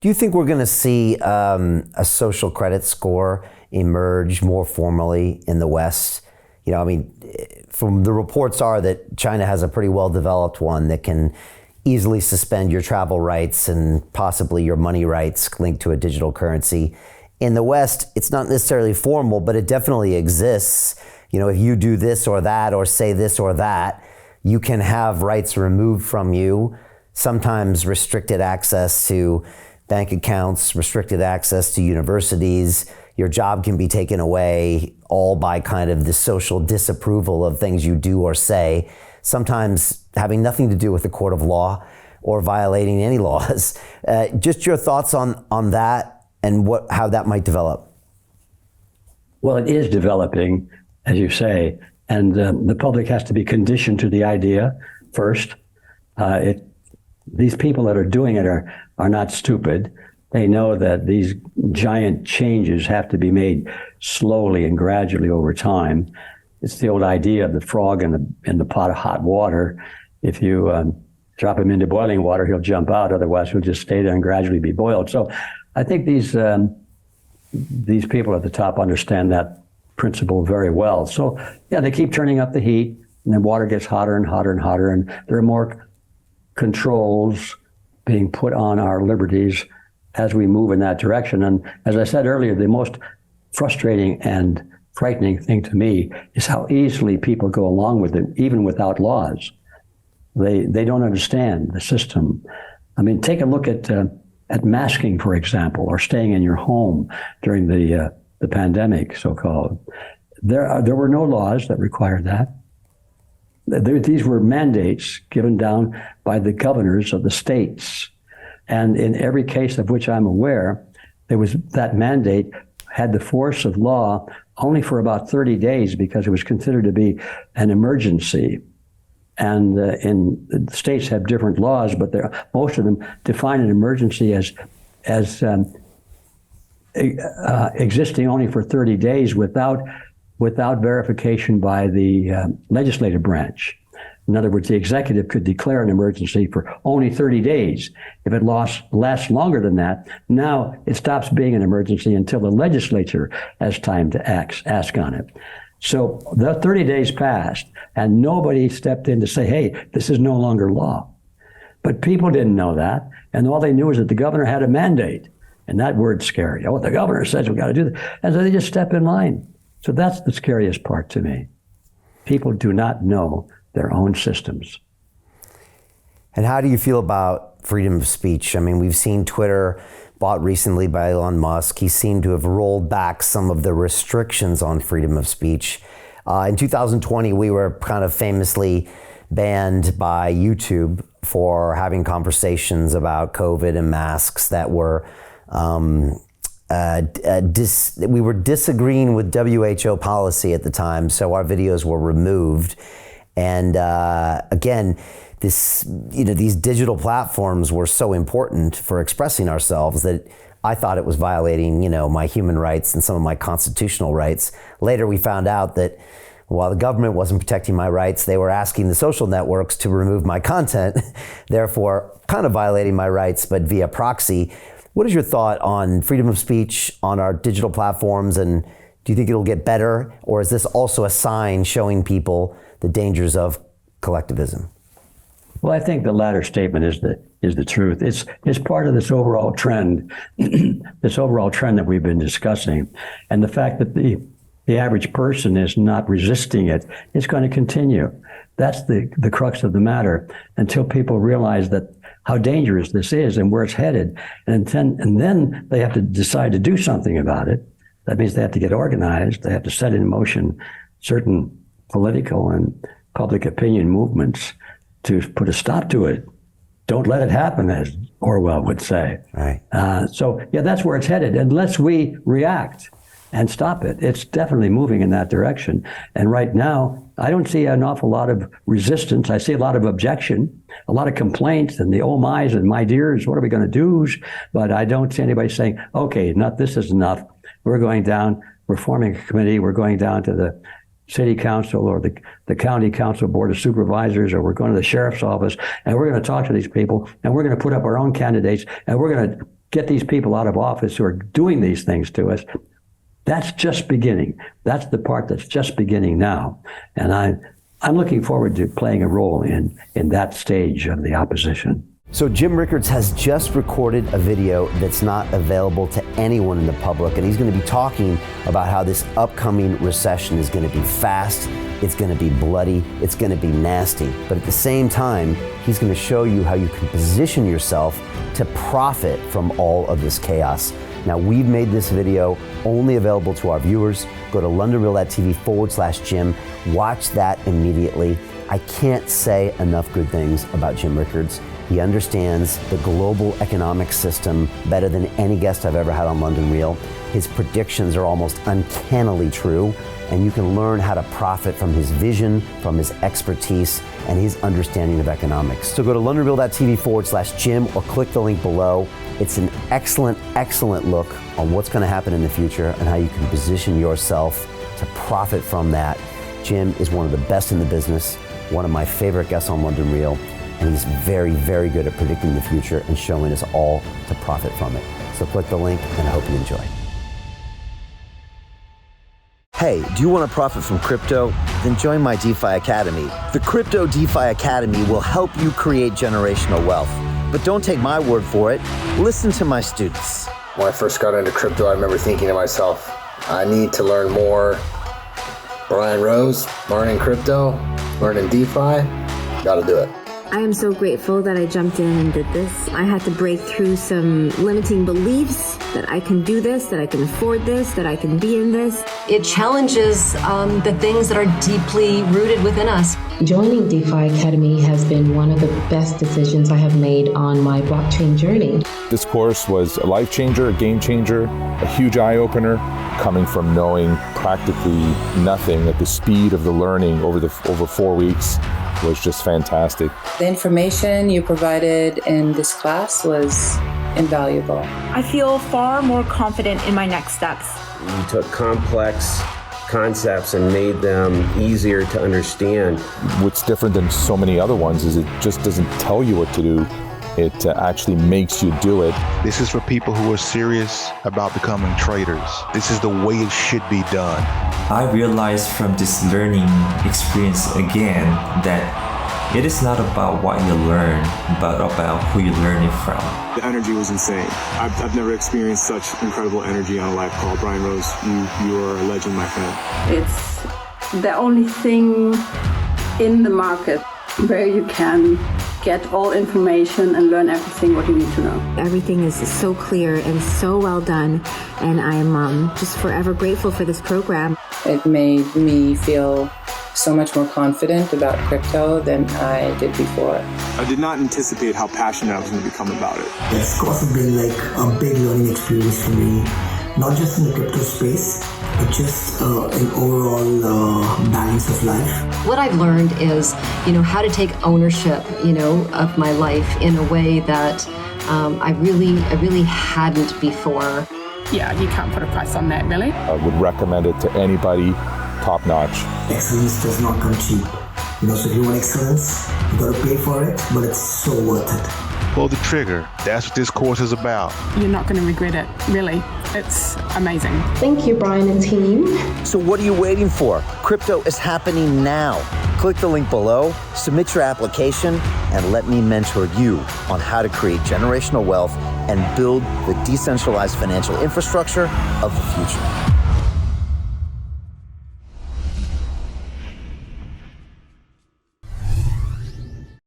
Do you think we're going to see a social credit score emerge more formally in the West? You know, I mean, from the reports are that China has a pretty well-developed one that can easily suspend your travel rights and possibly your money rights linked to a digital currency. In the West, it's not necessarily formal, but it definitely exists. You know, if you do this or that or say this or that, you can have rights removed from you, sometimes restricted access to bank accounts, restricted access to universities. Your job can be taken away, all by kind of the social disapproval of things you do or say, sometimes having nothing to do with the court of law or violating any laws. Just your thoughts on that and how that might develop. Well, it is developing, as you say, and the public has to be conditioned to the idea first. These people that are doing it are not stupid. They know that these giant changes have to be made slowly and gradually over time. It's the old idea of the frog in the pot of hot water. If you drop him into boiling water, he'll jump out. Otherwise, he'll just stay there and gradually be boiled. So I think these people at the top understand that principle very well. So yeah, they keep turning up the heat, and then water gets hotter and hotter and hotter, and there are more controls being put on our liberties as we move in that direction. And as I said earlier, the most frustrating and frightening thing to me is how easily people go along with it, even without laws. They don't understand the system. I mean, take a look at masking, for example, or staying in your home during the pandemic, so-called. There were no laws that required that. These were mandates given down by the governors of the states. And in every case of which I'm aware, that mandate had the force of law only for about 30 days because it was considered to be an emergency. And the states have different laws, but most of them define an emergency as existing only for 30 days without verification by the legislative branch. In other words, the executive could declare an emergency for only 30 days. If it lasts longer than that, now it stops being an emergency until the legislature has time to ask on it. So the 30 days passed, and nobody stepped in to say, hey, this is no longer law. But people didn't know that, and all they knew was that the governor had a mandate. And that word's scary. Oh, the governor says we got to do that. And so they just step in line. So that's the scariest part to me. People do not know their own systems. And how do you feel about freedom of speech? I mean, we've seen Twitter bought recently by Elon Musk. He seemed to have rolled back some of the restrictions on freedom of speech. In 2020, we were kind of famously banned by YouTube for having conversations about COVID and masks that were we were disagreeing with WHO policy at the time, so our videos were removed. And again, these digital platforms were so important for expressing ourselves that I thought it was violating, my human rights and some of my constitutional rights. Later, we found out that while the government wasn't protecting my rights, they were asking the social networks to remove my content, therefore kind of violating my rights, but via proxy. What is your thought on freedom of speech on our digital platforms, and do you think it'll get better, or is this also a sign showing people the dangers of collectivism? Well, I think the latter statement is the truth. It's part of this overall trend, that we've been discussing, and the fact that the average person is not resisting it is going to continue. That's the crux of the matter, until people realize that how dangerous this is and where it's headed, and then they have to decide to do something about it. That means they have to get organized. They have to set in motion certain political and public opinion movements to put a stop to it. Don't let it happen, as Orwell would say. Right. So yeah, that's where it's headed. Unless we react and stop it, it's definitely moving in that direction. And right now, I don't see an awful lot of resistance. I see a lot of objection, a lot of complaints, and the oh my's and my dears, what are we going to do? But I don't see anybody saying, okay, this is enough. We're going down, we're forming a committee, we're going down to the city council or the county council board of supervisors, or we're going to the sheriff's office, and we're going to talk to these people, and we're going to put up our own candidates, and we're going to get these people out of office who are doing these things to us. That's just beginning. That's the part that's just beginning now. And I'm looking forward to playing a role in that stage of the opposition. So Jim Rickards has just recorded a video that's not available to anyone in the public, and he's going to be talking about how this upcoming recession is going to be fast, it's going to be bloody, it's going to be nasty. But at the same time, he's going to show you how you can position yourself to profit from all of this chaos. Now, we've made this video only available to our viewers. Go to londonreal.tv/Jim. Watch that immediately. I can't say enough good things about Jim Rickards. He understands the global economic system better than any guest I've ever had on London Real. His predictions are almost uncannily true, and you can learn how to profit from his vision, from his expertise, and his understanding of economics. So go to londonreal.tv/Jim or click the link below. It's an excellent, excellent look on what's going to happen in the future and how you can position yourself to profit from that. Jim is one of the best in the business, one of my favorite guests on London Real, and he's very, very good at predicting the future and showing us all to profit from it. So click the link, and I hope you enjoy. Hey, do you want to profit from crypto? Then join my DeFi Academy. The Crypto DeFi Academy will help you create generational wealth. But don't take my word for it. Listen to my students. When I first got into crypto, I remember thinking to myself, I need to learn more. Brian Rose, learning crypto, learning DeFi, gotta do it. I am so grateful that I jumped in and did this. I had to break through some limiting beliefs that I can do this, that I can afford this, that I can be in this. It challenges the things that are deeply rooted within us. Joining DeFi Academy has been one of the best decisions I have made on my blockchain journey. This course was a life changer, a game changer, a huge eye-opener, coming from knowing practically nothing at the speed of the learning over 4 weeks was just fantastic. The information you provided in this class was invaluable. I feel far more confident in my next steps. You took complex concepts and made them easier to understand. What's different than so many other ones is it just doesn't tell you what to do. It actually makes you do it. This is for people who are serious about becoming traders. This is the way it should be done. I realized from this learning experience again that it is not about what you learn, but about who you learn it from. The energy was insane. I've never experienced such incredible energy on a live call. Brian Rose, you are a legend, my friend. It's the only thing in the market where you can get all information and learn everything what you need to know. Everything is so clear and so well done, and I'm just forever grateful for this program. It made me feel so much more confident about crypto than I did before. I did not anticipate how passionate I was going to become about it. It's also been like a big learning experience for me, not just in the crypto space, but just in overall balance of life. What I've learned is, how to take ownership, of my life in a way that I really hadn't before. Yeah, you can't put a price on that, really. I would recommend it to anybody, top notch. Excellence does not come cheap. So if you want excellence, you gotta pay for it, but it's so worth it. Pull the trigger. That's what this course is about. You're not going to regret it, really. It's amazing. Thank you, Brian and team. So what are you waiting for? Crypto is happening now. Click the link below, submit your application, and let me mentor you on how to create generational wealth and build the decentralized financial infrastructure of the future.